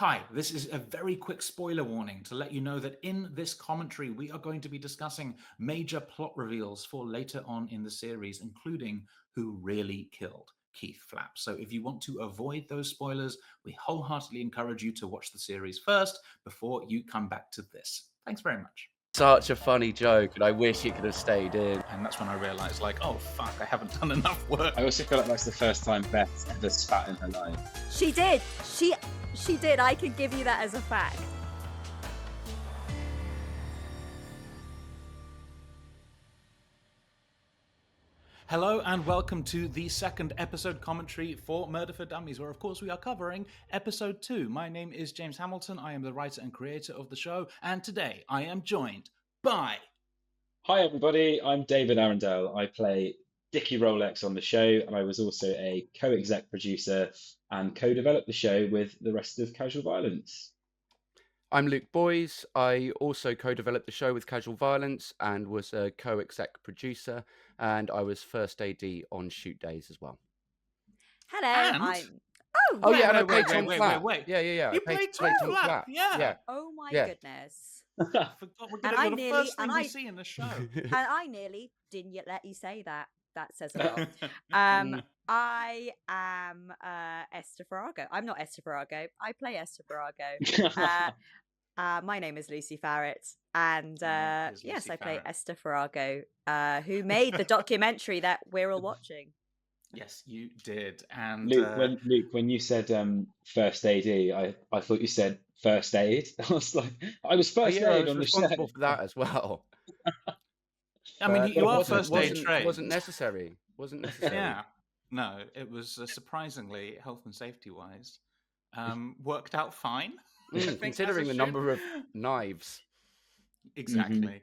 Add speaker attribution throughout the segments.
Speaker 1: Hi, this is a very quick spoiler warning to let you know that in this commentary, we are going to be discussing major plot reveals for later on in the series, including who really killed Keith Flapp. So if you want to avoid those spoilers, we wholeheartedly encourage you to watch the series first before you come back to this. Thanks very much.
Speaker 2: Such a funny joke, and I wish it could have stayed in.
Speaker 1: And that's when I realized, like, oh, fuck, I haven't done enough work.
Speaker 3: I also feel like that's the first time Beth ever spat in her life.
Speaker 4: She did. She did. I can give you that as a fact.
Speaker 1: Hello and welcome to the second episode commentary for Murder for Dummies, where of course we are covering episode 2. My name is James Hamilton. I am the writer and creator of the show, and today I am joined by...
Speaker 3: Hi everybody, I'm David Arrondelle. I play Dickie Rolex on the show, and I was also a co-exec producer and co-developed the show with the rest of Casual Violence.
Speaker 2: I'm Luke Booys. I also co-developed the show with Casual Violence and was a co-exec producer, and I was first AD on shoot days as well.
Speaker 4: Hello.
Speaker 1: And-
Speaker 4: I'm.
Speaker 2: Oh yeah, and I
Speaker 1: wait,
Speaker 2: played
Speaker 1: wait,
Speaker 2: Tom
Speaker 1: wait,
Speaker 2: Flapp.
Speaker 1: wait.
Speaker 2: Yeah.
Speaker 1: You
Speaker 2: I
Speaker 1: played
Speaker 2: played
Speaker 1: Tom Flapp, yeah.
Speaker 4: Oh my
Speaker 2: Yeah.
Speaker 4: goodness.
Speaker 1: I forgot
Speaker 4: And I
Speaker 1: the
Speaker 4: nearly-
Speaker 1: first thing
Speaker 4: and
Speaker 1: we
Speaker 4: I-
Speaker 1: see in the show.
Speaker 4: And I nearly didn't yet let you say that. That says a lot. I am Esther Farrago. I'm not Esther Farrago. I play Esther Farrago. My name is Lucy Farrett, and
Speaker 1: Is
Speaker 4: yes,
Speaker 1: Lucy
Speaker 4: I play
Speaker 1: Farrett.
Speaker 4: Esther Farrago, who made the documentary that we're all watching.
Speaker 1: Yes, you did. And
Speaker 3: Luke, when you said first AD, I thought you said first aid. I was like, I was
Speaker 2: Oh,
Speaker 3: first
Speaker 2: yeah, I
Speaker 3: aid
Speaker 2: was
Speaker 3: on the show.
Speaker 2: responsible for that as well.
Speaker 1: I mean,
Speaker 2: But
Speaker 1: you
Speaker 2: it
Speaker 1: are
Speaker 2: wasn't-
Speaker 1: first aid trained.
Speaker 2: Wasn't necessary. Wasn't necessary.
Speaker 1: Yeah, no, it was surprisingly, health and safety wise, worked out fine. I think,
Speaker 2: Considering
Speaker 1: as
Speaker 2: the
Speaker 1: it
Speaker 2: number
Speaker 1: should.
Speaker 2: of knives.
Speaker 1: Exactly.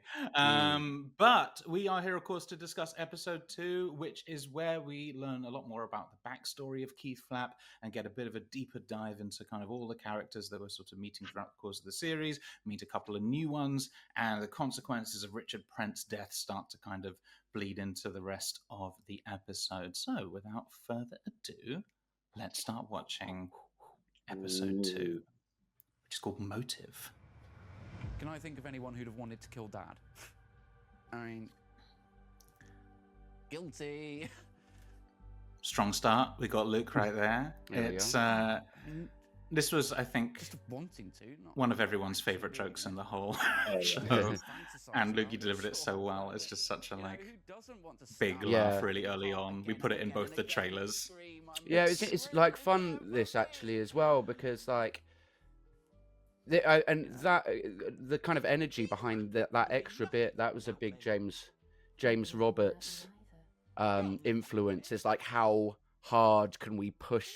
Speaker 1: But we are here, of course, to discuss episode 2, which is where we learn a lot more about the backstory of Keith Flapp and get a bit of a deeper dive into kind of all the characters that we're sort of meeting throughout the course of the series, meet a couple of new ones, and the consequences of Richard Prent's death start to kind of bleed into the rest of the episode. So without further ado, let's start watching episode 2, which is called Motive.
Speaker 5: Can I think of anyone who'd have wanted to kill Dad? I mean, guilty.
Speaker 1: Strong start. We got Luke right there.
Speaker 2: There we
Speaker 1: It's this was, I think,
Speaker 5: Just wanting to. Not
Speaker 1: one of everyone's favorite jokes in the whole
Speaker 3: yeah.
Speaker 1: show.
Speaker 5: Fantasizing
Speaker 1: And Luke,
Speaker 5: about
Speaker 1: you
Speaker 5: it,
Speaker 1: delivered it so
Speaker 5: sure.
Speaker 1: well. It's just such a
Speaker 5: You know,
Speaker 1: like
Speaker 5: who doesn't want to
Speaker 1: big
Speaker 5: stab
Speaker 1: laugh
Speaker 2: Yeah.
Speaker 1: really early on. We put it in both the trailers.
Speaker 2: Yeah, it's like fun this actually as well because like the kind of energy behind that extra bit, that was a big James Roberts influence. It's like how hard can we push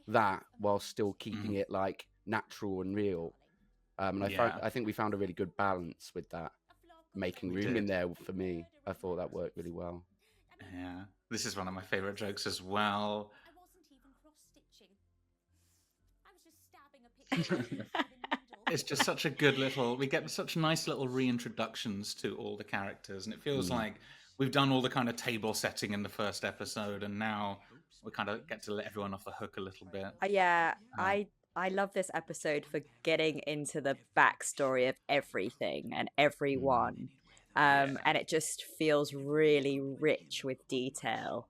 Speaker 2: that while still keeping it like natural and real. And I think we found a really good balance with that, making
Speaker 1: We
Speaker 2: room in
Speaker 1: did.
Speaker 2: there for me. I thought that worked really well.
Speaker 1: Yeah, this is one of my favorite jokes as well.
Speaker 6: I wasn't even cross-stitching. I was just stabbing a picture of the needle.
Speaker 1: It's just such a good little. We get such nice little reintroductions to all the characters, and it feels like we've done all the kind of table setting in the first episode, and now we kind of get to let everyone off the hook a little bit.
Speaker 4: Yeah, I love this episode for getting into the backstory of everything and everyone. And it just feels really rich with detail.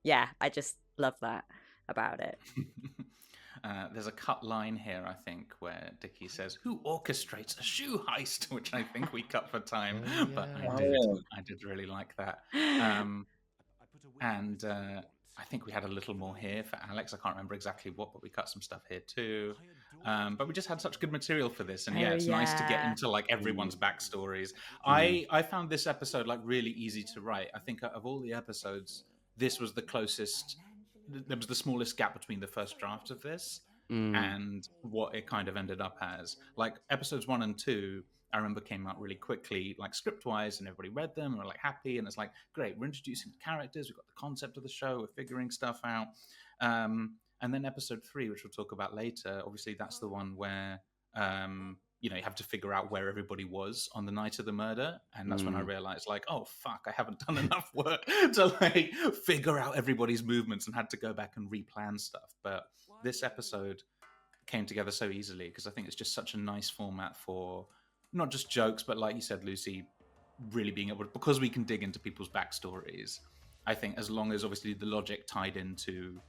Speaker 4: Yeah, I just love that about it.
Speaker 1: There's a cut line here, I think, where Dickie says, "Who orchestrates a shoe heist?" Which I think we cut for time, but I did really like that. And I think we had a little more here for Alex. I can't remember exactly what, but we cut some stuff here too. But we just had such good material for this, and yeah, it's nice to get into like everyone's backstories. I found this episode like really easy to write. I think of all the episodes, this was the closest. There was the smallest gap between the first draft of this and what it kind of ended up as. Like episodes 1 and 2, I remember came out really quickly, like script-wise, and everybody read them and were like happy. And it's like, great, we're introducing the characters, we've got the concept of the show, we're figuring stuff out. And then episode 3, which we'll talk about later, obviously that's the one where you have to figure out where everybody was on the night of the murder. And that's when I realized, like, oh, fuck, I haven't done enough work to, like, figure out everybody's movements and had to go back and replan stuff. But this episode came together so easily, because I think it's just such a nice format for not just jokes, but like you said, Lucy, really being able to, because we can dig into people's backstories. I think as long as obviously the logic tied into,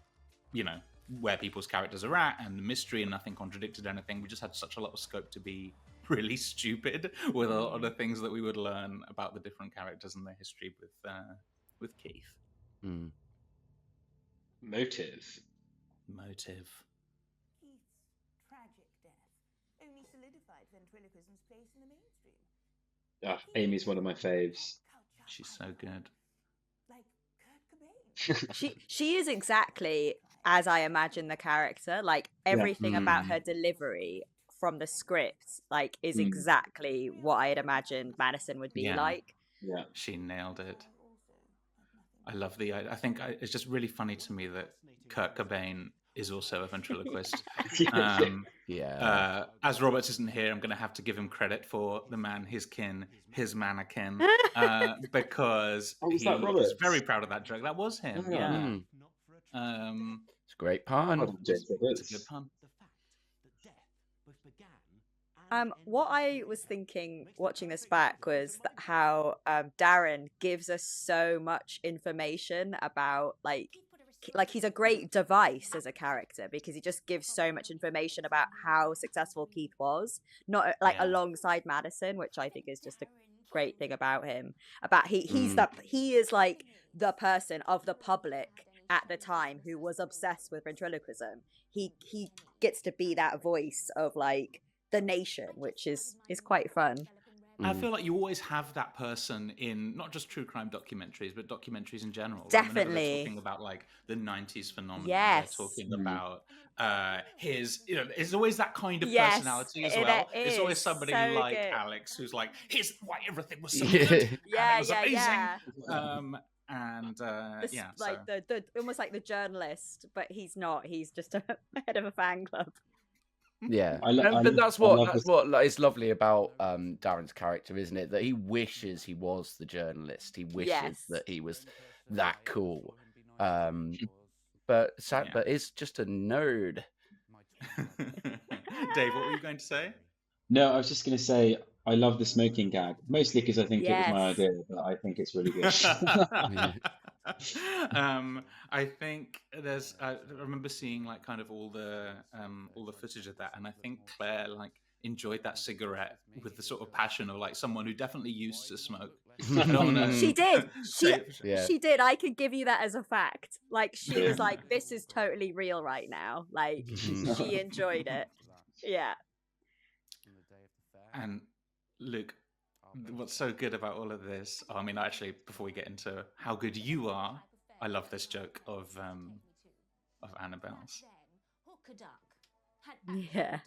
Speaker 1: where people's characters are at and the mystery, and nothing contradicted anything, we just had such a lot of scope to be really stupid with a lot of the things that we would learn about the different characters and their history with Keith.
Speaker 3: Motive.
Speaker 7: Keith's tragic death only solidified ventriloquism's place in the mainstream.
Speaker 3: Amy's one of my faves.
Speaker 1: She's so good.
Speaker 7: Like Kurt Cobain.
Speaker 4: She is exactly as I imagine the character. Like everything about her delivery from the script, like, is exactly what I had imagined Madison would be like.
Speaker 3: Yeah,
Speaker 1: she nailed it. I love it's just really funny to me that Kurt Cobain is also a ventriloquist. As Roberts isn't here, I'm going to have to give him credit for the man, his kin, his mannequin, because he was very proud of that joke. That was him.
Speaker 2: It's a great pun.
Speaker 1: It's a good pun.
Speaker 4: What I was thinking watching this back was how Darren gives us so much information about like he's a great device as a character, because he just gives so much information about how successful Keith was, not alongside Madison, which I think is just a great thing about him. About he is like the person of the public at the time who was obsessed with ventriloquism. He gets to be that voice of like the nation, which is quite fun.
Speaker 1: I feel like you always have that person in not just true crime documentaries, but documentaries in general.
Speaker 4: Definitely.
Speaker 1: They're talking about like the 90s phenomenon.
Speaker 4: Yes.
Speaker 1: They're talking about his, it's always that kind of personality as well. It's always somebody
Speaker 4: so
Speaker 1: like
Speaker 4: good.
Speaker 1: Alex who's like, here's why everything was so good. It was amazing.
Speaker 4: The almost like the journalist, but he's not. He's just a head of a fan club.
Speaker 2: Yeah, but that's what is lovely about Darren's character, isn't it? That he wishes he was the journalist. He wishes that he was that cool. But is just a nerd.
Speaker 1: Dave, what were you going to say?
Speaker 3: No, I was just going to say I love the smoking gag, mostly because I think it was my idea, but I think it's really good.
Speaker 1: I think there's. I remember seeing like kind of all the footage of that, and I think Claire like enjoyed that cigarette with the sort of passion of like someone who definitely used to smoke.
Speaker 4: She did. She did. I could give you that as a fact. Like she was like, "This is totally real right now." Like she enjoyed it. Yeah.
Speaker 1: And Luke, what's so good about all of this? I mean, actually, before we get into how good you are, I love this joke of Annabelle's.
Speaker 4: Yeah.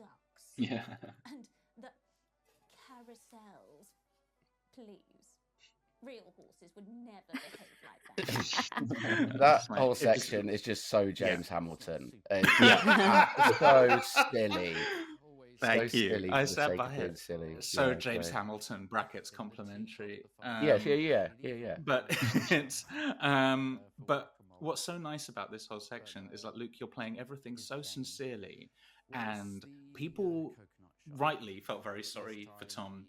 Speaker 3: Yeah.
Speaker 6: And the carousels, please. Real horses would never behave like that.
Speaker 2: That whole section is just so James Hamilton. It's so silly.
Speaker 1: Thank
Speaker 2: so
Speaker 1: you.
Speaker 2: Silly
Speaker 1: I
Speaker 2: for the
Speaker 1: stand
Speaker 2: sake
Speaker 1: by
Speaker 2: of being
Speaker 1: it.
Speaker 2: silly.
Speaker 1: So
Speaker 2: Yeah,
Speaker 1: James
Speaker 2: great.
Speaker 1: Hamilton brackets complimentary.
Speaker 2: Yeah.
Speaker 1: But it's but what's so nice about this whole section is like, Luke, you're playing everything so sincerely, and people rightly felt very sorry for Tom,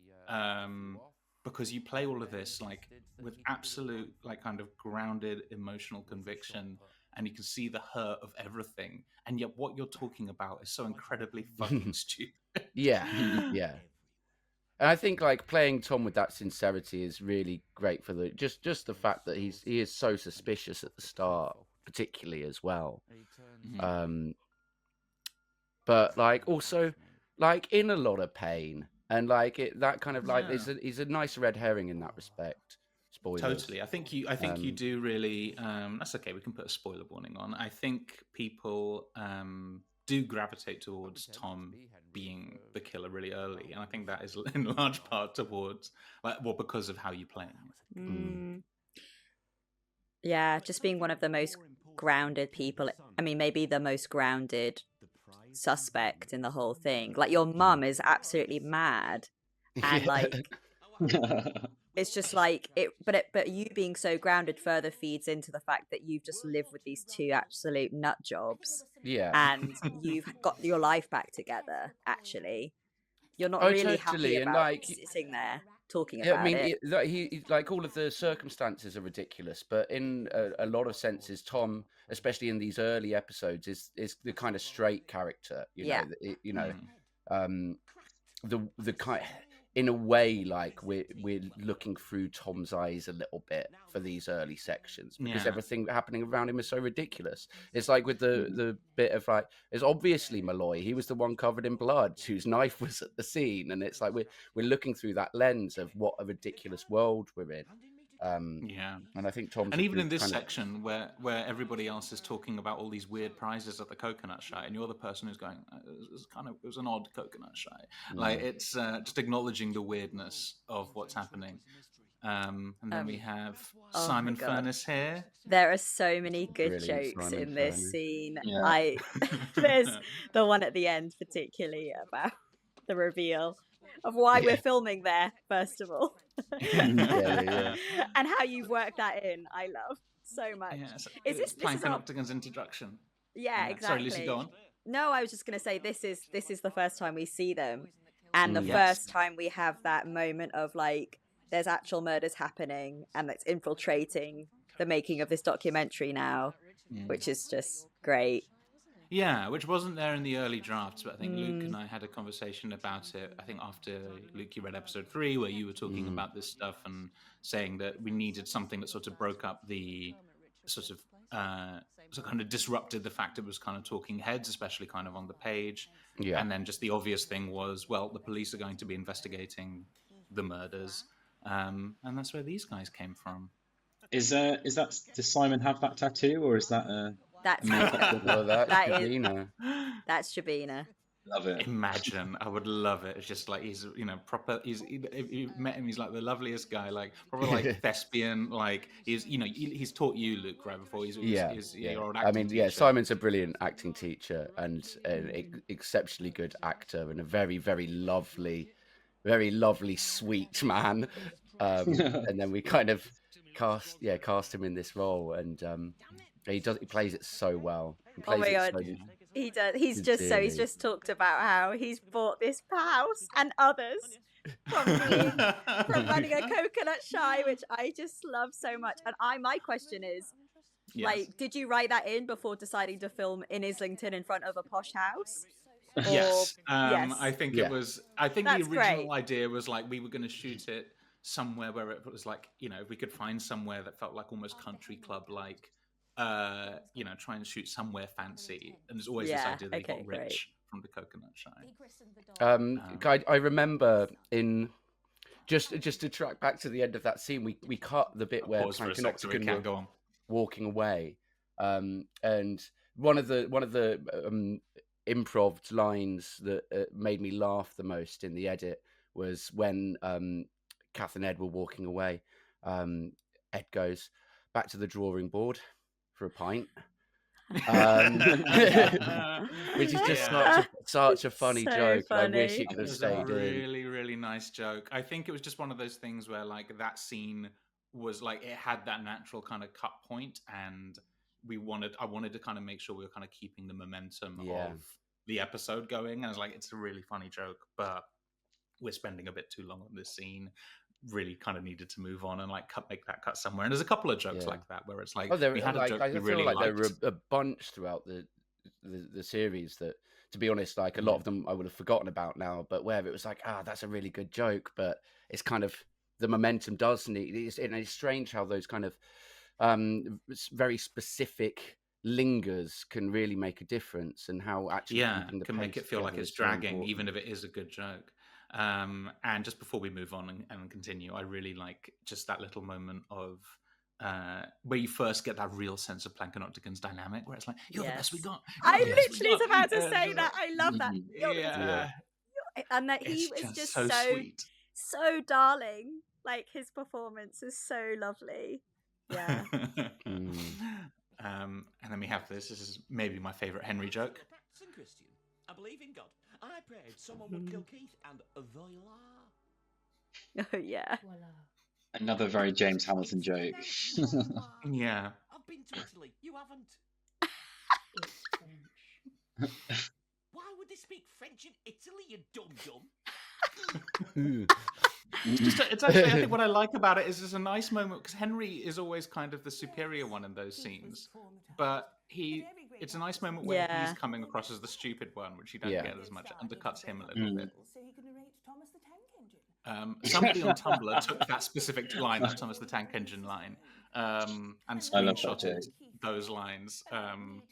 Speaker 1: because you play all of this like with absolute like kind of grounded emotional conviction, and you can see the hurt of everything, and yet what you're talking about is so incredibly fucking stupid.
Speaker 2: Yeah. And I think like playing Tom with that sincerity is really great for the just the fact that he is so suspicious at the start, particularly as well. But like also like in a lot of pain, and like that kind of like he's a nice red herring in that respect. Spoilers.
Speaker 1: Totally. I think you do really. That's okay. We can put a spoiler warning on. I think people do gravitate towards Tom being the killer really early, and I think that is in large part towards because of how you play him.
Speaker 4: Yeah, just being one of the most grounded people. I mean, maybe the most grounded suspect in the whole thing. Like your mum is absolutely mad, and like it's just like it, but you being so grounded further feeds into the fact that you've just lived with these two absolute nut jobs,
Speaker 2: Yeah.
Speaker 4: and you've got your life back together. Actually, you're not
Speaker 2: Oh,
Speaker 4: really
Speaker 2: totally.
Speaker 4: happy
Speaker 2: And
Speaker 4: about
Speaker 2: like,
Speaker 4: sitting there talking
Speaker 2: yeah, I
Speaker 4: about
Speaker 2: mean,
Speaker 4: it.
Speaker 2: like all of the circumstances are ridiculous, but in a lot of senses, Tom, especially in these early episodes, is the kind of straight character.
Speaker 4: Yeah.
Speaker 2: The kind, in a way, like we're looking through Tom's eyes a little bit for these early sections because everything happening around him is so ridiculous. It's like with the bit of like, it's obviously Malloy. He was the one covered in blood whose knife was at the scene, and it's like we're looking through that lens of what a ridiculous world we're in. And I think Tom's,
Speaker 1: and even in this section where everybody else is talking about all these weird prizes at the coconut shy, and you're the person who's going, it was an odd coconut shy. Like it's just acknowledging the weirdness of what's happening. And then we have Simon Furness here.
Speaker 4: There are so many good
Speaker 2: Brilliant,
Speaker 4: jokes
Speaker 2: Simon
Speaker 4: in this
Speaker 2: Furness.
Speaker 4: scene.
Speaker 3: Yeah.
Speaker 4: There's the one at the end, particularly about the reveal of why we're filming there, first of all.
Speaker 2: Yeah.
Speaker 4: And how you've worked that in, I love so much.
Speaker 1: Yeah, so
Speaker 4: is this
Speaker 1: Plank
Speaker 4: is
Speaker 1: and
Speaker 4: our...
Speaker 1: Octagon's introduction?
Speaker 4: Yeah, exactly.
Speaker 1: Sorry, Lucy, go on.
Speaker 4: No, I was just going to say this is the first time we see them, and the
Speaker 1: Yes.
Speaker 4: first time we have that moment of like there's actual murders happening, and it's infiltrating the making of this documentary now, which is just great.
Speaker 1: Yeah, which wasn't there in the early drafts, but I think Luke and I had a conversation about it. I think after, Luke, you read episode 3, where you were talking about this stuff and saying that we needed something that sort of broke up the sort of kind of disrupted the fact it was kind of talking heads, especially kind of on the page.
Speaker 2: Yeah.
Speaker 1: And then just the obvious thing was, well, the police are going to be investigating the murders, and that's where these guys came from.
Speaker 3: Is that, does Simon have that tattoo, or is that
Speaker 4: That's
Speaker 2: Well, that's Shabina.
Speaker 4: That's Shabina.
Speaker 3: Love it.
Speaker 1: Imagine, I would love it. It's just like he's, proper. If you met him, he's like the loveliest guy, like proper like thespian. Like he's taught you, Luke, right before he's your old acting
Speaker 2: I mean,
Speaker 1: teacher.
Speaker 2: Simon's a brilliant acting teacher and an exceptionally good actor and a very, very lovely, sweet man. And then we kind of cast him in this role, and he plays it so well.
Speaker 4: Oh my god, he does. He's just talked about how he's bought this house and others from running a coconut shy, which I just love so much. And my question is, like, did you write that in before deciding to film in Islington in front of a posh house?
Speaker 1: Yes.
Speaker 4: Yes.
Speaker 1: I think it was. I think
Speaker 4: That's
Speaker 1: the original
Speaker 4: great.
Speaker 1: idea was like we were going to shoot it somewhere where it was like, if we could find somewhere that felt like almost country club like. Try and shoot somewhere fancy, and there's always this idea that he got rich from the coconut shy.
Speaker 2: I remember in just to track back to the end of that scene, we cut the bit where Plank and Octagon were walking away, and one of the improv lines that made me laugh the most in the edit was when Kath and Ed were walking away. Ed goes, "Back to the drawing board for a pint," which is just such a funny joke.
Speaker 4: Funny.
Speaker 2: I wish it could have stayed
Speaker 1: really, really nice joke. I think it was just one of those things where like that scene was like it had that natural kind of cut point, and I wanted to kind of make sure we were kind of keeping the momentum of the episode going. And I was like, it's a really funny joke, but we're spending a bit too long on this scene. Really kind of needed to move on and like make that cut somewhere. And there's a couple of jokes like that where it's like we had a joke we really liked.
Speaker 2: There were a bunch throughout the series that, to be honest, like a lot of them I would have forgotten about now, but where it was like, that's a really good joke, but it's kind of the momentum does need. It's strange how those kind of very specific lingers can really make a difference, and how actually
Speaker 1: can make it feel like it's dragging, even if it is a good joke. And just before we move on and continue, I really like just that little moment of where you first get that real sense of Plank and Octagon's dynamic, where it's like, you're the best we got.
Speaker 4: I literally was about to say that. I love that. And that he is just so
Speaker 1: sweet,
Speaker 4: so darling. Like his performance is so lovely. Yeah.
Speaker 1: And then we have this is maybe my favorite Henry joke.
Speaker 8: Saint Christian, I believe in God. I prayed someone would kill Keith, and voila.
Speaker 4: Oh yeah.
Speaker 3: Another very James Hamilton joke.
Speaker 1: Yeah.
Speaker 8: I've been to Italy. You haven't. Why would they speak French in Italy, you dum-dum?
Speaker 1: It's actually, I think what I like about it is there's a nice moment because Henry is always kind of the superior one in those scenes, but it's a nice moment where he's coming across as the stupid one, which you don't get as much. It undercuts him a little bit.
Speaker 7: So he can narrate Thomas the Tank Engine.
Speaker 1: Somebody on Tumblr took that specific line, that Thomas the Tank Engine line, and screenshotted those lines. And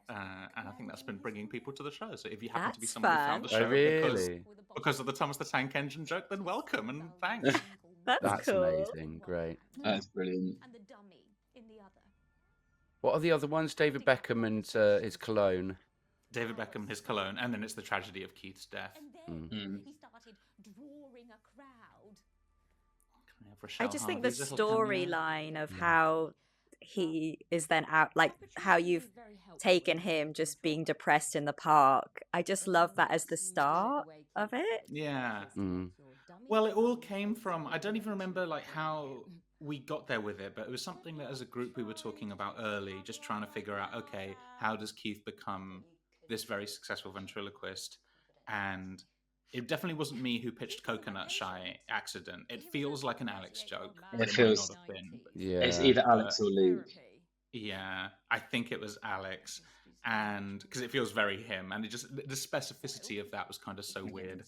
Speaker 1: I think that's been bringing people to the show. So if you happen to be someone who found the show because of the Thomas the Tank Engine joke, then welcome and thanks.
Speaker 2: That's
Speaker 4: cool.
Speaker 2: amazing. Great.
Speaker 3: That's brilliant.
Speaker 6: And the dummy in the other.
Speaker 2: What are the other ones? David Beckham and his cologne.
Speaker 1: David Beckham, his cologne, and then it's the tragedy of Keith's death.
Speaker 6: And then he started drawing a crowd.
Speaker 4: I just think the storyline of how he is then out, like how you've taken him just being depressed in the park. I just love that as the start of it.
Speaker 1: Yeah. Well, it all came from, I don't even remember like how we got there with it, but it was something that as a group we were talking about early, just trying to figure out, okay, how does Keith become this very successful ventriloquist? And it definitely wasn't me who pitched Coconut Shy accident. It feels like an Alex joke.
Speaker 3: It feels, it's either Alex or Luke.
Speaker 1: Yeah, I think it was Alex, and because it feels very him, and it just the specificity of that was kind of so weird.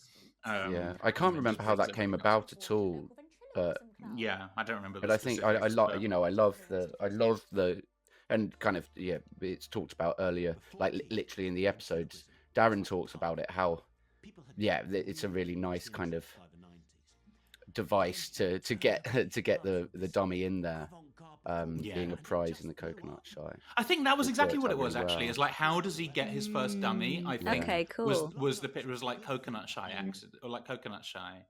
Speaker 2: Yeah, I can't remember how that came about at all, but
Speaker 1: yeah, I don't remember.
Speaker 2: But I think I love, you know, I love the, and kind of it's talked about earlier, like literally in the episodes. Darren talks about it, how it's a really nice kind of device to get the dummy in there, being a prize in the Coconut Shy.
Speaker 1: I think that was exactly what it was actually. Is like, how does he get his first dummy? I think
Speaker 4: okay, cool.
Speaker 1: was like Coconut Shy accident or like Coconut Shy.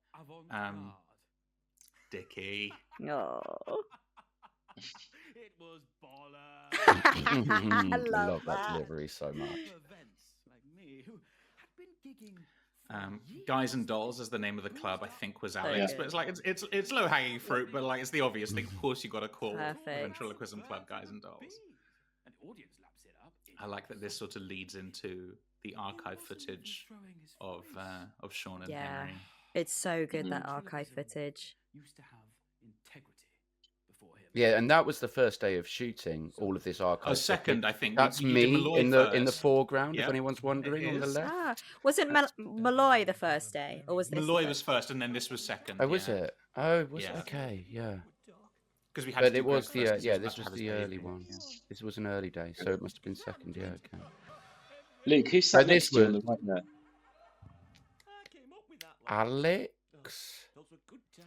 Speaker 1: Dickie.
Speaker 4: No.
Speaker 8: It was bollocks.
Speaker 4: I
Speaker 2: love
Speaker 4: love
Speaker 2: that delivery so much.
Speaker 1: Guys and Dolls is the name of the club. I think was Alex, but it's like it's low hanging fruit, but like it's the obvious thing. Of course, you got to call the ventriloquism club Guys and Dolls. I like that this sort of leads into the archive footage of Sean and Henry.
Speaker 4: It's so good, that archive footage.
Speaker 5: Used to have integrity before him.
Speaker 2: Yeah, and that was the first day of shooting all of this archive.
Speaker 1: Second, I think.
Speaker 2: That's me in the foreground. If anyone's wondering, on the left.
Speaker 4: Was it Malloy the first day, or was this?
Speaker 1: Malloy was first, and then this was second.
Speaker 2: Oh, was it? Oh, was it? Okay, yeah.
Speaker 1: Because we had.
Speaker 2: But it was this was the early one. This was an early day, so it must have been second. Yeah, okay.
Speaker 3: Luke, who sat next to you on the right there?
Speaker 2: Alex.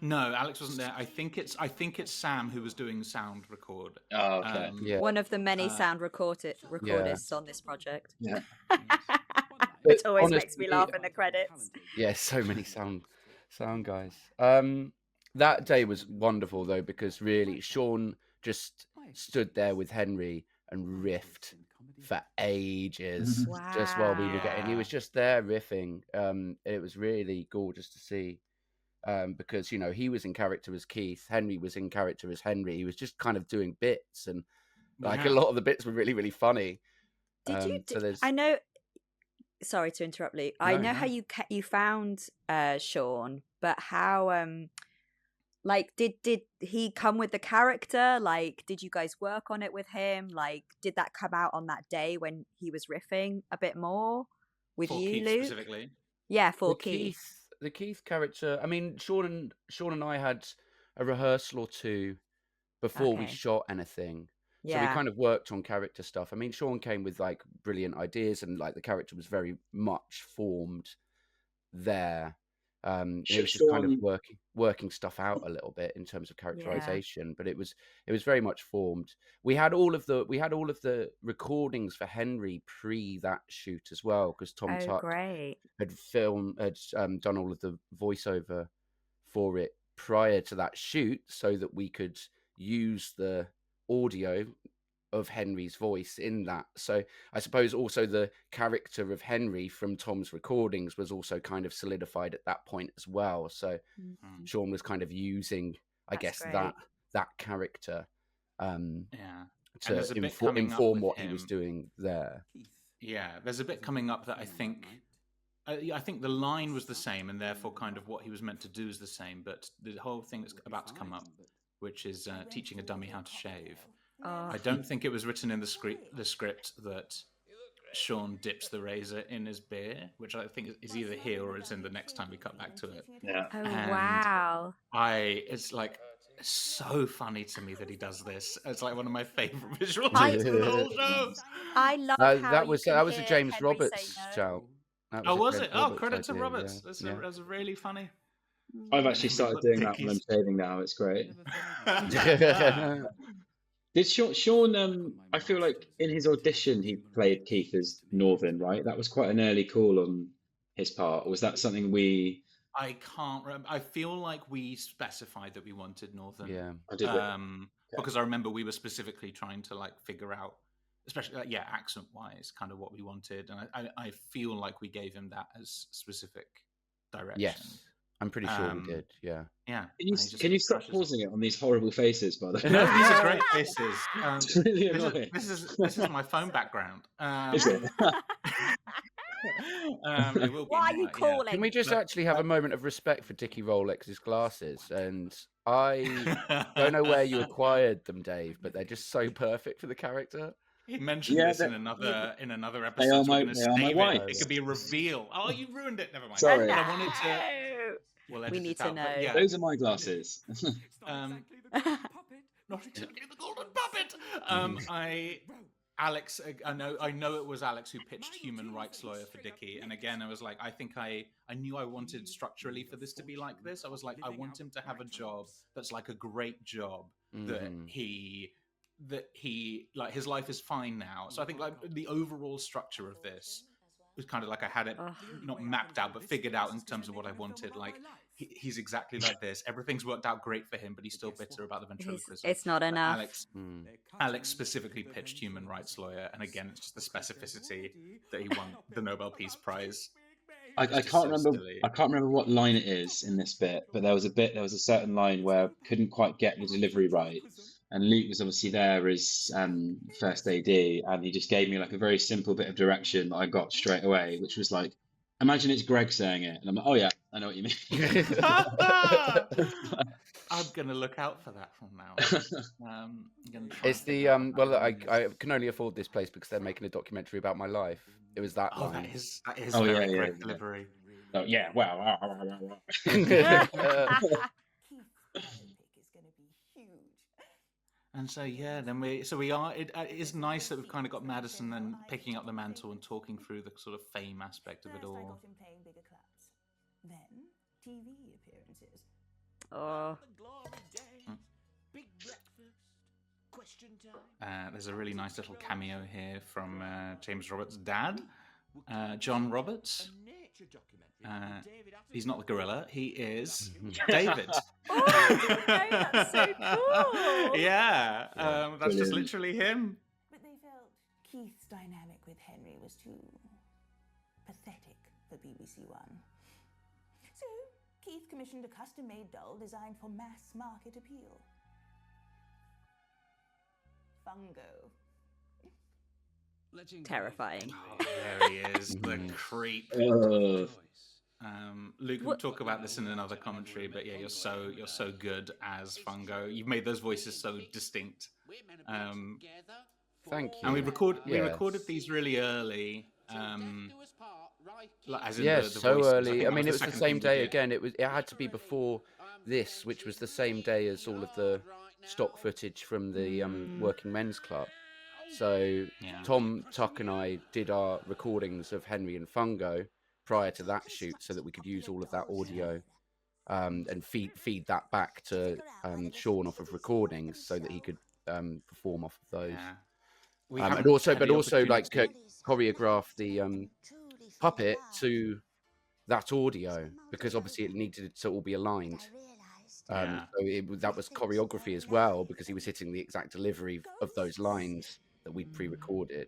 Speaker 1: No, Alex wasn't there. I think it's Sam who was doing sound record.
Speaker 3: Oh, okay.
Speaker 4: One of the many sound recordists on this project.
Speaker 3: Yeah.
Speaker 4: Which always makes me laugh in the credits.
Speaker 2: Yeah, so many sound guys. That day was wonderful though, because really Sean just stood there with Henry and riffed for ages.
Speaker 4: Wow.
Speaker 2: Just while we were getting, he was just there riffing. It was really gorgeous to see. Because, you know, he was in character as Keith, Henry was in character as Henry. He was just kind of doing bits, and like a lot of the bits were really, really funny.
Speaker 4: I know. Sorry to interrupt, Luke. I know how you found Sean, but how like did he come with the character? Like, did you guys work on it with him? Like, did that come out on that day when he was riffing a bit more with you,
Speaker 1: Keith
Speaker 4: Luke?
Speaker 1: Specifically?
Speaker 4: Yeah, for Keith.
Speaker 2: The Keith character. I mean, Sean and I had a rehearsal or two before we shot anything. So we kind of worked on character stuff. I mean, Sean came with like brilliant ideas, and like the character was very much formed there. It was just kind of working stuff out a little bit in terms of characterization, but it was very much formed. We had all of the recordings for Henry pre that shoot as well, because Tom Tuck had done all of the voiceover for it prior to that shoot, so that we could use the audio of Henry's voice in that. So I suppose also the character of Henry from Tom's recordings was also kind of solidified at that point as well. So Sean was kind of using I
Speaker 4: That's
Speaker 2: guess
Speaker 4: great.
Speaker 2: that character
Speaker 1: Yeah.
Speaker 2: to
Speaker 1: And there's a bit coming up
Speaker 2: inform
Speaker 1: with
Speaker 2: what he was
Speaker 1: him.
Speaker 2: doing there.
Speaker 1: Yeah, there's a bit coming up that I think the line was the same, and therefore kind of what he was meant to do is the same. But the whole thing that's about to come up, which is teaching a dummy how to shave. I don't think it was written in the script that Sean dips the razor in his beer, which I think is either here or it's in the next time we cut back to it.
Speaker 3: Yeah.
Speaker 4: Oh,
Speaker 1: And
Speaker 4: wow.
Speaker 1: it's like so funny to me that he does this. It's like one of my favorite visuals
Speaker 4: I-
Speaker 1: in the whole show.
Speaker 4: I love how
Speaker 2: that was
Speaker 4: you can
Speaker 2: a
Speaker 4: hear
Speaker 2: James
Speaker 4: Henry
Speaker 2: Roberts
Speaker 4: say no.
Speaker 2: shout.
Speaker 1: Oh, was
Speaker 2: James
Speaker 1: it? Oh,
Speaker 2: Roberts
Speaker 1: credit to
Speaker 2: idea,
Speaker 1: Roberts.
Speaker 2: yeah.
Speaker 1: That's really funny.
Speaker 3: I've actually started doing that when I'm shaving now. It's great. Did Sean? I feel like in his audition he played Keith as Northern, right? That was quite an early call on his part. Or was that something we?
Speaker 1: I can't remember. I feel like we specified that we wanted Northern.
Speaker 2: Yeah.
Speaker 3: I did.
Speaker 1: Because I remember we were specifically trying to like figure out, especially accent wise, kind of what we wanted, and I feel like we gave him that as specific direction.
Speaker 2: Yes, I'm pretty sure we did. Yeah.
Speaker 1: Yeah.
Speaker 3: Can you stop pausing it on these horrible faces, by the way?
Speaker 1: No, these are great faces.
Speaker 3: It's really annoying.
Speaker 1: This is my phone background.
Speaker 3: Is it?
Speaker 1: It will be
Speaker 4: Why are you
Speaker 1: now,
Speaker 4: calling?
Speaker 2: Can we just actually have a moment of respect for Dickie Rolex's glasses? And I don't know where you acquired them, Dave, but they're just so perfect for the character.
Speaker 1: He mentioned this in another episode.
Speaker 3: They are
Speaker 1: so
Speaker 3: my,
Speaker 1: we're gonna
Speaker 3: they are my
Speaker 1: save
Speaker 3: wife.
Speaker 1: it could be a reveal. Oh, you ruined it. Never mind.
Speaker 3: Sorry.
Speaker 1: I wanted to. We'll
Speaker 4: We
Speaker 1: edit
Speaker 4: need
Speaker 1: it
Speaker 4: to
Speaker 1: out, but
Speaker 4: know.
Speaker 1: yeah.
Speaker 3: Those are my glasses.
Speaker 1: Not exactly the golden puppet. Alex, I know it was Alex who pitched human rights lawyer for Dickie, and again, I was like, I think I knew I wanted structurally for this to be like this. I was like, I want him to have a job that's like a great job that he like his life is fine now. So I think like the overall structure of this was kind of like I had it not mapped out, but figured out in terms of what I wanted. Like he's exactly like this. Everything's worked out great for him, but he's still bitter about the ventriloquism.
Speaker 4: It's not enough.
Speaker 1: Alex specifically pitched human rights lawyer, and again, it's just the specificity that he won the Nobel Peace Prize.
Speaker 3: I can't remember. I can't remember what line it is in this bit, but there was a certain line where I couldn't quite get the delivery right, and Luke was obviously there as first AD, and he just gave me like a very simple bit of direction that I got straight away, which was like, imagine it's Greg saying it, and I'm like, oh yeah, I know what you mean.
Speaker 1: I'm gonna look out for that from now on.
Speaker 2: It's the well, I can only afford this place because they're making a documentary about my life. It was that line.
Speaker 1: That is
Speaker 3: very
Speaker 1: great delivery.
Speaker 3: Oh yeah, wow.
Speaker 1: And so yeah, then we are. It is nice that we've kind of got Madison then picking up the mantle and talking through the sort of fame aspect of it all.
Speaker 7: I got him playing bigger clubs. Then TV appearances.
Speaker 4: Oh.
Speaker 8: Big breakfast. Question time.
Speaker 1: There's a really nice little cameo here from James Roberts' dad, John Roberts. He's not the gorilla. He is David.
Speaker 4: Oh, I didn't know. That's so cool.
Speaker 1: Yeah, that's just literally him.
Speaker 7: But they felt Keith's dynamic with Henry was too pathetic for BBC One. So Keith commissioned a custom-made doll designed for mass market appeal. Fungo.
Speaker 4: Terrifying.
Speaker 1: Oh, there he is, the creep. Luke will talk about this in another commentary, but yeah, you're so good as Fungo. You've made those voices so distinct.
Speaker 2: Thank you.
Speaker 1: And we recorded these really early.
Speaker 2: So early. I mean, it was the same day again. It had to be before this, which was the same day as all of the stock footage from the Working Men's Club. So Tom, Tuck, and I did our recordings of Henry and Fungo prior to that shoot, so that we could use all of that audio and feed that back to Sean off of recordings, so that he could perform off of those. And also like choreograph the puppet to that audio, because obviously it needed to all be aligned. So that was choreography as well, because he was hitting the exact delivery of those lines that we'd pre-recorded.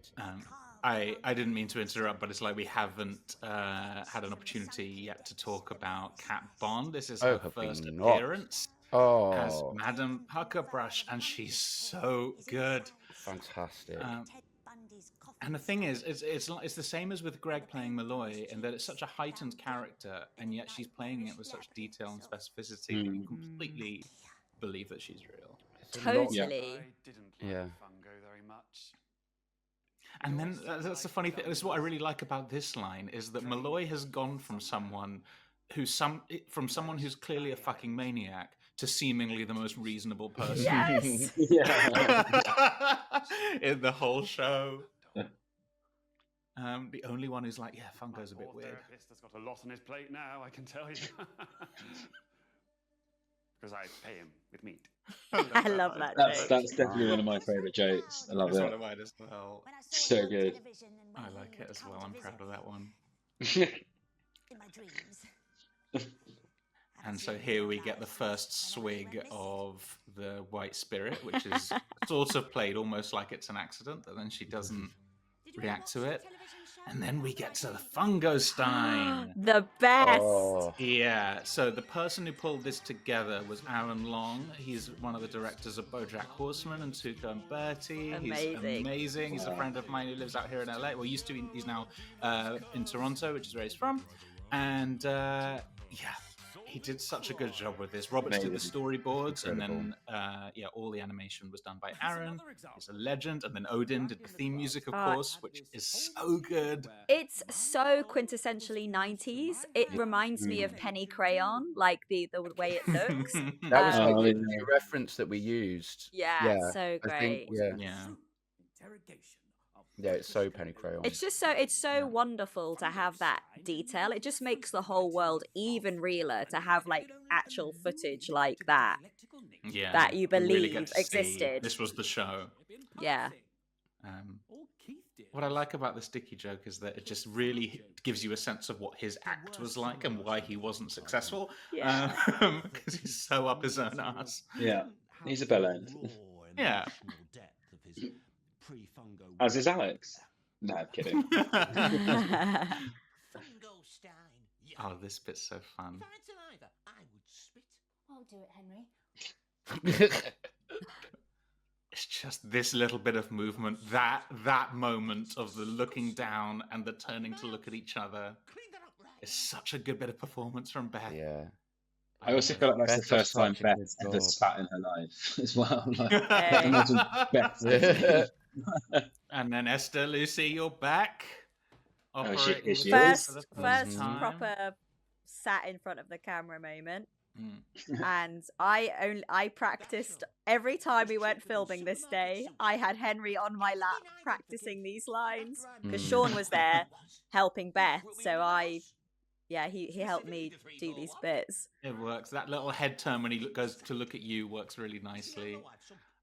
Speaker 1: I didn't mean to interrupt, but it's like we haven't had an opportunity yet to talk about Kat Bond. This is her first appearance. as
Speaker 2: Oh,
Speaker 1: Madam Puckerbrush, and she's so good.
Speaker 2: fantastic.
Speaker 1: And the thing is, it's the same as with Greg playing Malloy, in that it's such a heightened character, and yet she's playing it with such detail and specificity that you completely believe that she's real.
Speaker 4: Totally.
Speaker 2: Yeah.
Speaker 1: And then that's the funny thing. That's what I really like about this line, is that Malloy has gone from someone who's clearly a fucking maniac to seemingly the most reasonable person.
Speaker 4: Yes.
Speaker 1: In the whole show. The only one who's like, yeah, Fungo's a bit weird.
Speaker 9: Therapist has got a lot on his plate now, I can tell you. Because I pay him with meat.
Speaker 4: I love that joke.
Speaker 3: That's definitely one of my favourite jokes. I love
Speaker 1: It's
Speaker 3: it.
Speaker 1: one of mine as well.
Speaker 3: So good.
Speaker 1: I like it as well. I'm proud of that one.
Speaker 6: In my dreams.
Speaker 1: And so here we get the first swig of the white spirit, which is sort of played almost like it's an accident, but then she doesn't react to it. And then we get to the Fungostein.
Speaker 4: The best.
Speaker 2: Oh,
Speaker 1: Yeah, so the person who pulled this together was Aaron Long. He's one of the directors of BoJack Horseman and Tuca and Bertie.
Speaker 4: Amazing.
Speaker 1: He's amazing. He's a friend of mine who lives out here in LA. Well, used to be, he's now in Toronto, which is where he's from. And yeah, he did such a good job with this. Roberts did the storyboards, and then yeah, all the animation was done by Aaron. He's a legend. And then Odin did the theme music, of course, which is so good.
Speaker 4: It's so quintessentially 90s. It reminds me of Penny Crayon, like the way it looks.
Speaker 2: that was like the reference that we used.
Speaker 4: Yeah, so
Speaker 2: I
Speaker 4: great.
Speaker 2: think, yeah,
Speaker 1: Yeah.
Speaker 2: yeah, it's so Penny Crayon.
Speaker 4: It's just so wonderful to have that detail. It just makes the whole world even realer to have like actual footage like that.
Speaker 1: Yeah,
Speaker 4: that you
Speaker 1: we really
Speaker 4: believe
Speaker 1: get to see
Speaker 4: existed.
Speaker 1: This was the show.
Speaker 4: Yeah.
Speaker 1: What I like about this Dickie joke is that it just really gives you a sense of what his act was like and why he wasn't successful.
Speaker 4: Yeah.
Speaker 1: Because he's so up his own ass.
Speaker 3: Yeah, he's a bellend.
Speaker 1: Yeah.
Speaker 3: As is Alex. No, I'm kidding.
Speaker 1: Oh, this bit's so fun.
Speaker 6: I would spit.
Speaker 10: I'll do it, Henry.
Speaker 1: It's just this little bit of movement, that moment of the looking down and the turning to look at each other. It's such a good bit of performance from Beth.
Speaker 2: Yeah.
Speaker 3: I also feel like that's
Speaker 2: Beth
Speaker 3: the first
Speaker 2: does
Speaker 3: time
Speaker 2: such a
Speaker 3: Beth
Speaker 2: good
Speaker 3: ever
Speaker 2: job.
Speaker 3: spat in her life as well. Like,
Speaker 4: Hey.
Speaker 3: imagine Beth.
Speaker 1: And then Esther, Lucy, you're back. Operating
Speaker 3: is she?
Speaker 1: the
Speaker 3: Yes.
Speaker 1: for the
Speaker 4: First
Speaker 1: time.
Speaker 4: proper sat in front of the camera moment.
Speaker 1: Mm.
Speaker 4: And I practiced every time we went filming this day. I had Henry on my lap practicing these lines because Sean was there helping Beth. So he helped me do these bits.
Speaker 1: It works. That little head turn when he goes to look at you works really nicely.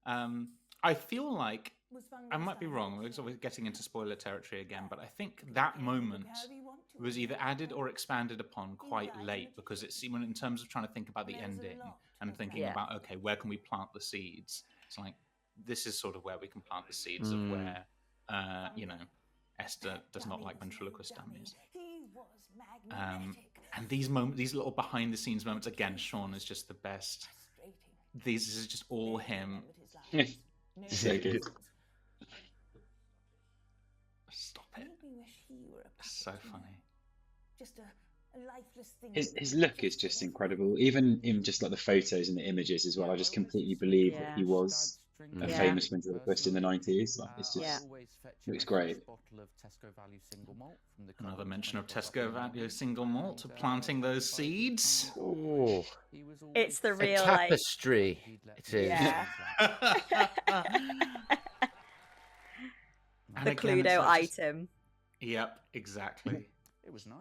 Speaker 1: I feel like, I might be wrong, we're getting into spoiler territory again, but I think that moment was either added or expanded upon quite late, because it's in terms of trying to think about the ending and thinking about, okay, where can we plant the seeds? It's like, this is sort of where we can plant the seeds of where, you know, Esther does not like ventriloquist dummies. And these moments, these little behind the scenes moments, again, Sean is just the best. This is just all him.
Speaker 3: So good.
Speaker 1: Stop it. It's so funny.
Speaker 7: Just a lifeless thing.
Speaker 3: His look is just incredible. Even in just like the photos and the images as well. I just completely believe that he was a famous ventriloquist in the 90s. Like, it's just looks great.
Speaker 1: Another mention of Tesco Value single malt, planting those seeds.
Speaker 2: Oh,
Speaker 4: It's the real
Speaker 2: a tapestry. It is.
Speaker 4: Yeah.
Speaker 1: And
Speaker 4: The
Speaker 1: again, it's
Speaker 4: Cluedo
Speaker 1: like
Speaker 4: item.
Speaker 1: Yep, exactly.
Speaker 5: It was nice.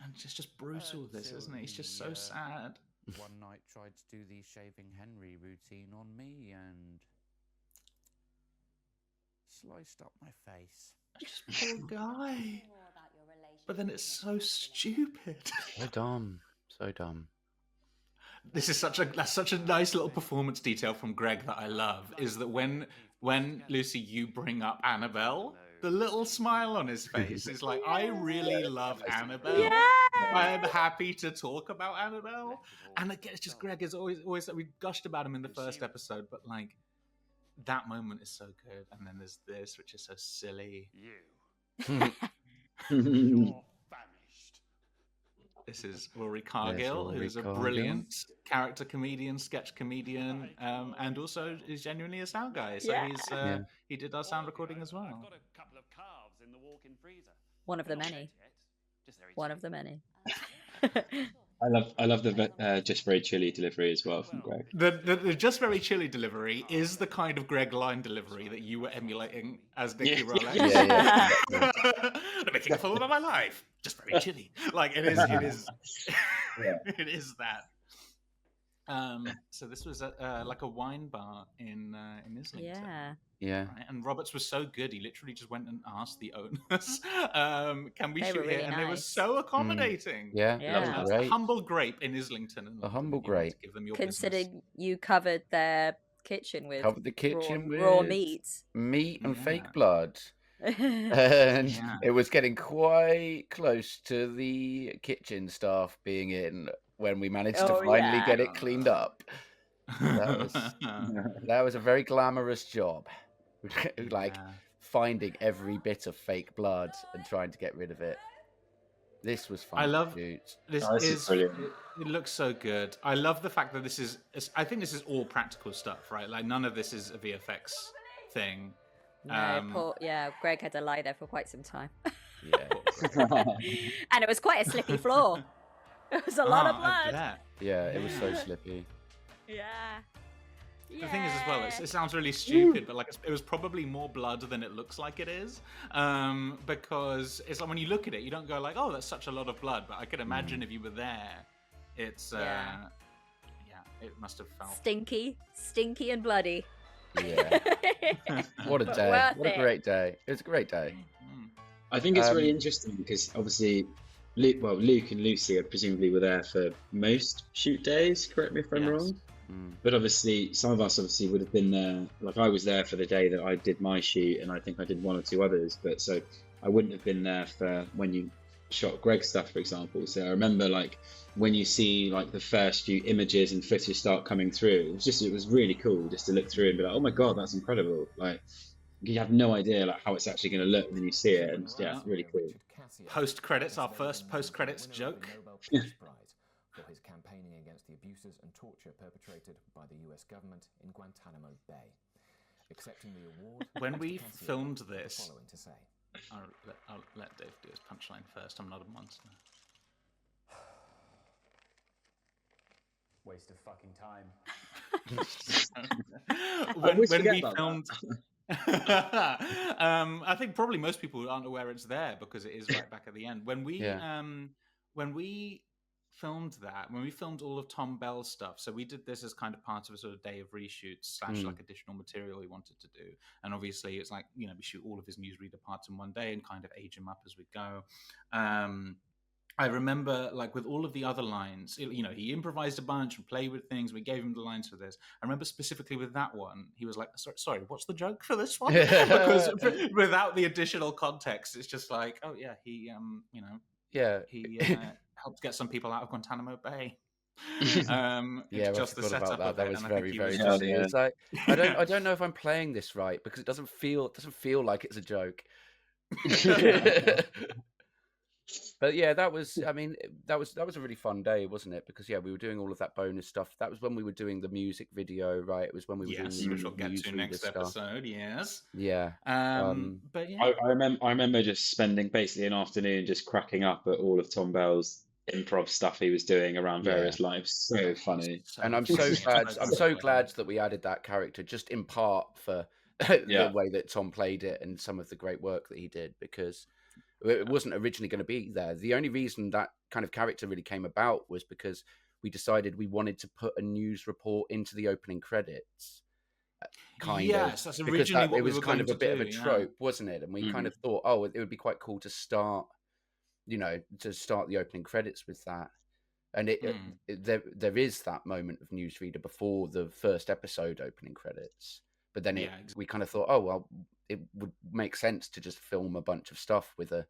Speaker 1: And it's just brutal, this, isn't it? It's just so sad.
Speaker 5: One night tried to do the shaving Henry routine on me and sliced up my face.
Speaker 1: Just poor guy. But then it's so stupid.
Speaker 2: So dumb. So dumb.
Speaker 1: This is that's such a nice little performance detail from Greg that I love, is that when Lucy, you bring up Annabelle, the little smile on his face is like, I really love Annabelle.
Speaker 4: Yes!
Speaker 1: I'm happy to talk about Annabelle. And again, it's just Greg is always we gushed about him in the first episode, but like that moment is so good, and then there's this, which is so silly.
Speaker 9: You're famished.
Speaker 1: This is Rory Cargill, who's a brilliant character comedian, sketch comedian, and also is genuinely a sound guy. So he did our sound recording as well.
Speaker 9: I've got a couple of calves in the walk-in freezer.
Speaker 4: One of the many. One of the many.
Speaker 3: I love the just very chilly delivery as well from Greg.
Speaker 1: The just very chilly delivery is the kind of Greg line delivery that you were emulating as Dickie Rolex. They're making a fool of my life. Just very chilly. Like it is. It is that. So this was like a wine bar in Islington.
Speaker 2: Yeah.
Speaker 1: Right? And Roberts was so good, he literally just went and asked the owners, "Can we shoot here?"
Speaker 4: Really
Speaker 1: and
Speaker 4: nice.
Speaker 1: they were so accommodating.
Speaker 2: Yeah, that was great.
Speaker 1: A humble grape in Islington.
Speaker 2: A humble grape.
Speaker 1: Give them your
Speaker 4: Considering
Speaker 1: business.
Speaker 4: you covered their kitchen with
Speaker 2: raw
Speaker 4: meat
Speaker 2: and fake blood. And it was getting quite close to the kitchen staff being in when we managed to finally get it cleaned up. That was a very glamorous job. Finding every bit of fake blood and trying to get rid of it. This was fun.
Speaker 1: I love
Speaker 2: this.
Speaker 1: It looks so good. I love the fact that this is. I think this is all practical stuff, right? Like none of this is a VFX thing.
Speaker 4: No, Greg had to lie there for quite some time.
Speaker 2: Yeah.
Speaker 4: And it was quite a slippy floor. It was a lot of blood.
Speaker 2: Yeah, it was so slippy.
Speaker 4: Yeah.
Speaker 1: The thing is, as well, it sounds really stupid, but like it was probably more blood than it looks like it is, because it's like when you look at it, you don't go like, "Oh, that's such a lot of blood." But I could imagine if you were there, it's it must have felt
Speaker 4: stinky and bloody.
Speaker 2: Yeah. What a day! What a great day! It was a great day.
Speaker 3: I think it's really interesting because obviously, Luke and Lucy presumably were there for most shoot days. Correct me if I'm wrong. But obviously, some of us would have been there. Like I was there for the day that I did my shoot, and I think I did one or two others. But so I wouldn't have been there for when you shot Greg's stuff, for example. So I remember like when you see like the first few images and footage start coming through, it was really cool just to look through and be like, oh my god, that's incredible. Like you have no idea like how it's actually going to look when you see it, and it's really cool.
Speaker 1: Post credits, our first post credits joke.
Speaker 11: For his campaigning against the abuses and torture perpetrated by the US government in Guantanamo Bay. Accepting the award,
Speaker 1: when we filmed this, I'll let Dave do his punchline first. I'm not a monster.
Speaker 11: Waste of fucking time.
Speaker 1: when we filmed... I think probably most people aren't aware it's there because it is right back at the end. When we filmed that, when we filmed all of Tom Bell's stuff, so we did this as kind of part of a sort of day of reshoots / like additional material we wanted to do, and obviously it's like, you know, we shoot all of his newsreader parts in one day and kind of age him up as we go. I remember like with all of the other lines, you know, he improvised a bunch and played with things. We gave him the lines for this. I remember specifically with that one, he was like, sorry, what's the joke for this one? Because without the additional context, it's just like, oh yeah, he you know, he helped get some people out of Guantanamo Bay.
Speaker 2: Just the setup of that was very funny. It's like I don't know if I'm playing this right because it doesn't feel like it's a joke. But yeah, that was a really fun day, wasn't it? Because we were doing all of that bonus stuff. That was when we were doing the music video, right? It was when we were doing the
Speaker 1: which we'll get to next episode. Yes.
Speaker 2: Yeah.
Speaker 3: But yeah, I remember just spending basically an afternoon just cracking up at all of Tom Bell's improv stuff he was doing around various lives. So funny.
Speaker 2: And I'm so glad that we added that character just in part for the way that Tom played it and some of the great work that he did, because it wasn't originally going to be there. The only reason that kind of character really came about was because we decided we wanted to put a news report into the opening credits.
Speaker 1: That's originally what
Speaker 2: it was
Speaker 1: we were
Speaker 2: kind
Speaker 1: going
Speaker 2: of a bit of a
Speaker 1: do,
Speaker 2: trope, wasn't it? And we kind of thought, it would be quite cool to start, the opening credits with that. And there is that moment of newsreader before the first episode opening credits. But then we kind of thought, it would make sense to just film a bunch of stuff with a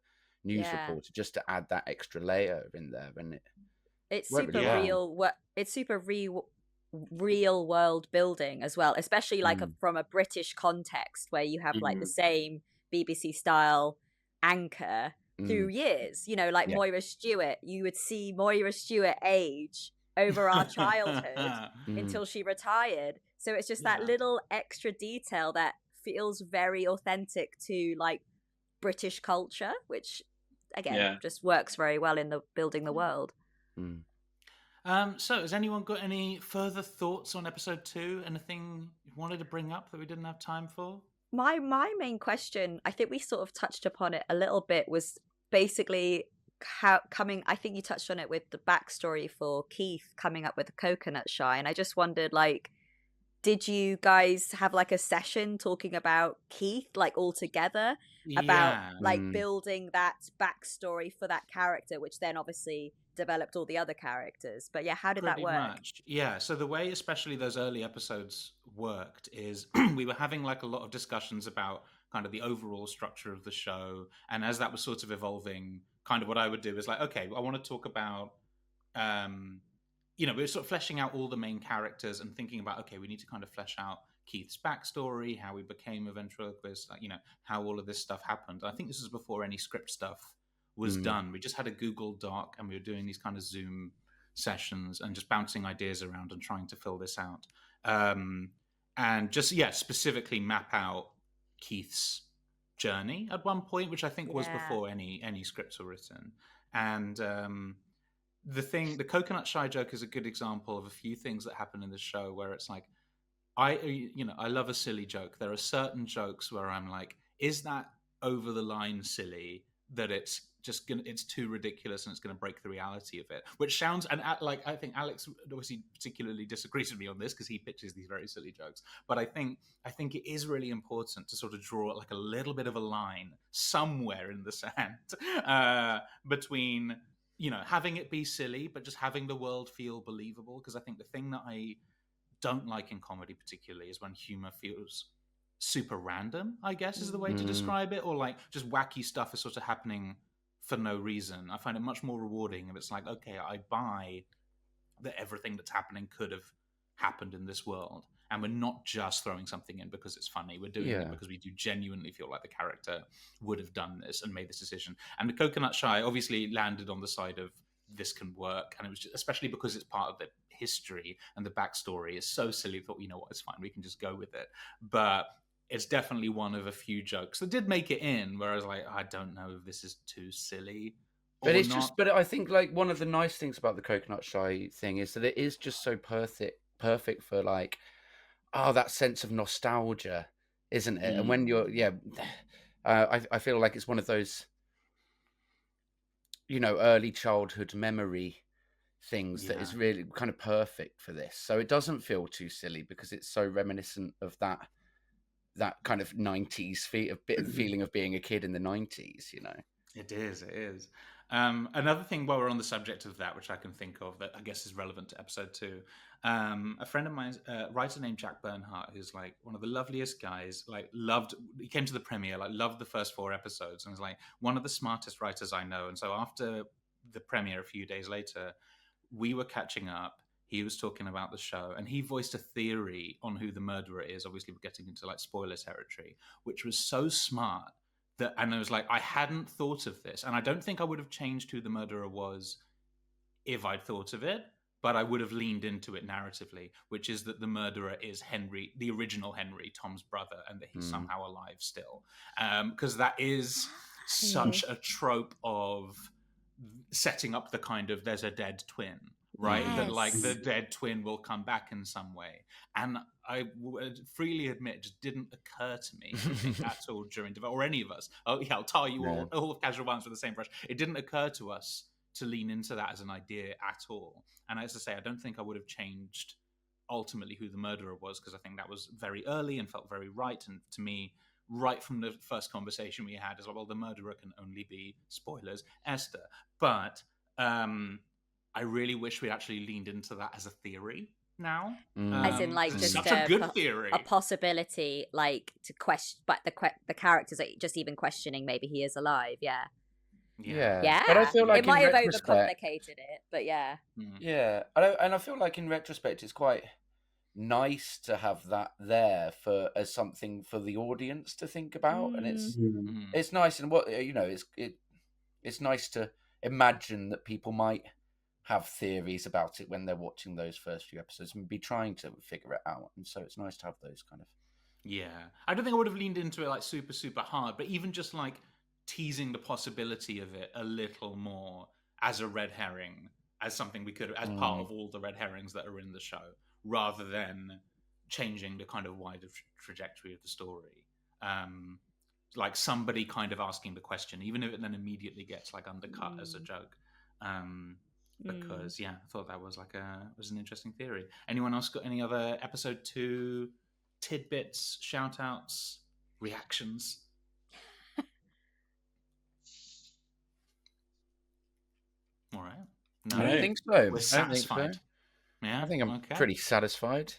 Speaker 2: news reporter, just to add that extra layer in there. And
Speaker 4: it's super real. It's super real world building as well, especially like from a British context where you have like the same BBC style anchor through years, you know, like Moira Stewart. You would see Moira Stewart age over our childhood until she retired. So it's just that little extra detail that feels very authentic to like British culture, which again just works very well in the building the world.
Speaker 1: So has anyone got any further thoughts on episode 2? Anything you wanted to bring up that we didn't have time for?
Speaker 4: My main question, I think we sort of touched upon it a little bit, was basically I think you touched on it with the backstory for Keith coming up with the coconut shy, and I just wondered, like, did you guys have like a session talking about Keith, like all together, about like building that backstory for that character, which then obviously developed all the other characters? But yeah, how did that work?
Speaker 1: Much. Yeah, so the way especially those early episodes worked is we were having like a lot of discussions about kind of the overall structure of the show, and as that was sort of evolving, kind of what I would do is like, okay, I want to talk about you know, we're sort of fleshing out all the main characters and thinking about, okay, we need to kind of flesh out Keith's backstory, how he became a ventriloquist, like, you know, how all of this stuff happened. I think this was before any script stuff was done. We just had a Google Doc and we were doing these kind of Zoom sessions and just bouncing ideas around and trying to fill this out. And just, specifically map out Keith's journey at one point, which I think was before any scripts were written. And the coconut shy joke is a good example of a few things that happen in the show where it's like, I love a silly joke. There are certain jokes where I'm like, is that over the line silly that it's too ridiculous and it's going to break the reality of it, which sounds, and like, I think Alex obviously particularly disagrees with me on this because he pitches these very silly jokes, but I think it is really important to sort of draw like a little bit of a line somewhere in the sand between, you know, having it be silly, but just having the world feel believable. Because I think the thing that I don't like in comedy particularly is when humor feels super random, I guess is the way to describe it, or like just wacky stuff is sort of happening for no reason. I find it much more rewarding if it's like, okay, I buy that everything that's happening could have happened in this world, and we're not just throwing something in because it's funny. We're doing it because we do genuinely feel like the character would have done this and made this decision. And the coconut shy obviously landed on the side of this can work, and it was just, especially because it's part of the history and the backstory is so silly. Thought, you know what, it's fine, we can just go with it. But it's definitely one of a few jokes that did make it in, where I was like, I don't know if this is too silly.
Speaker 2: But it's not. But I think like one of the nice things about the coconut shy thing is that it is just so perfect for like, that sense of nostalgia, isn't it? And when you're, I feel like it's one of those, you know, early childhood memory things that is really kind of perfect for this. So it doesn't feel too silly because it's so reminiscent of that kind of 90s feeling of being a kid in the 90s, you know.
Speaker 1: It is. Another thing while we're on the subject of that, which I can think of that I guess is relevant to episode 2, a friend of mine, a writer named Jack Bernhardt, who's like one of the loveliest guys, like he came to the premiere, like loved the first 4 episodes, and was like one of the smartest writers I know. And so after the premiere, a few days later, we were catching up. He was talking about the show, and he voiced a theory on who the murderer is. Obviously, we're getting into like spoiler territory, which was so smart that, and I was like, I hadn't thought of this, and I don't think I would have changed who the murderer was if I'd thought of it, but I would have leaned into it narratively, which is that the murderer is Henry, the original Henry, Tom's brother, and that he's somehow alive still, because that is such a trope of setting up the kind of there's a dead twin. Right, that like the dead twin will come back in some way, and I would freely admit it just didn't occur to me at all during or any of us. Oh yeah, I'll tar you all of Casual Violence with the same brush. It didn't occur to us to lean into that as an idea at all. And as I say, I don't think I would have changed ultimately who the murderer was, because I think that was very early and felt very right. And to me, right from the first conversation we had, is like, well, the murderer can only be, spoilers, Esther. But I really wish we actually leaned into that as a theory now.
Speaker 4: As in, like, just
Speaker 1: such a good theory,
Speaker 4: a possibility, like, to question, but the characters are just even questioning maybe he is alive.
Speaker 2: Yeah. But I feel like
Speaker 4: it might have
Speaker 2: retrospect,
Speaker 4: overcomplicated it, but yeah.
Speaker 2: Yeah, and I feel like in retrospect, it's quite nice to have that there as something for the audience to think about, and it's nice, and it's nice to imagine that people might have theories about it when they're watching those first few episodes and be trying to figure it out, and so it's nice to have those kind of.
Speaker 1: Yeah, I don't think I would have leaned into it like super hard, but even just like teasing the possibility of it a little more as a red herring, as something we could, as part of all the red herrings that are in the show, rather than changing the kind of wider trajectory of the story. Like somebody kind of asking the question, even if it then immediately gets like undercut as a joke. Because I thought that was was an interesting theory. Anyone else got any other episode 2 tidbits, shout outs, reactions? All right. No,
Speaker 2: I don't think so.
Speaker 1: We're satisfied.
Speaker 2: So.
Speaker 1: Yeah,
Speaker 2: I think I'm pretty satisfied.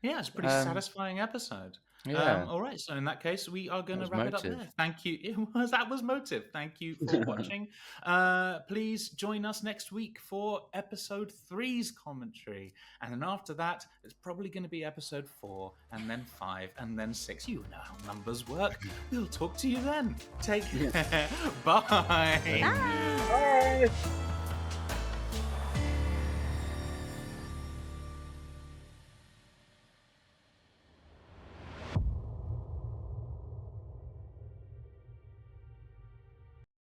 Speaker 1: Yeah, it's a pretty satisfying episode.
Speaker 2: Yeah.
Speaker 1: All right. So in that case, we are going to wrap it up there. Thank you. That was Motive. Thank you for watching. Please join us next week for episode 3's commentary. And then after that, it's probably going to be episode 4 and then 5 and then 6. You know how numbers work. We'll talk to you then. Take care. Bye.
Speaker 4: Bye.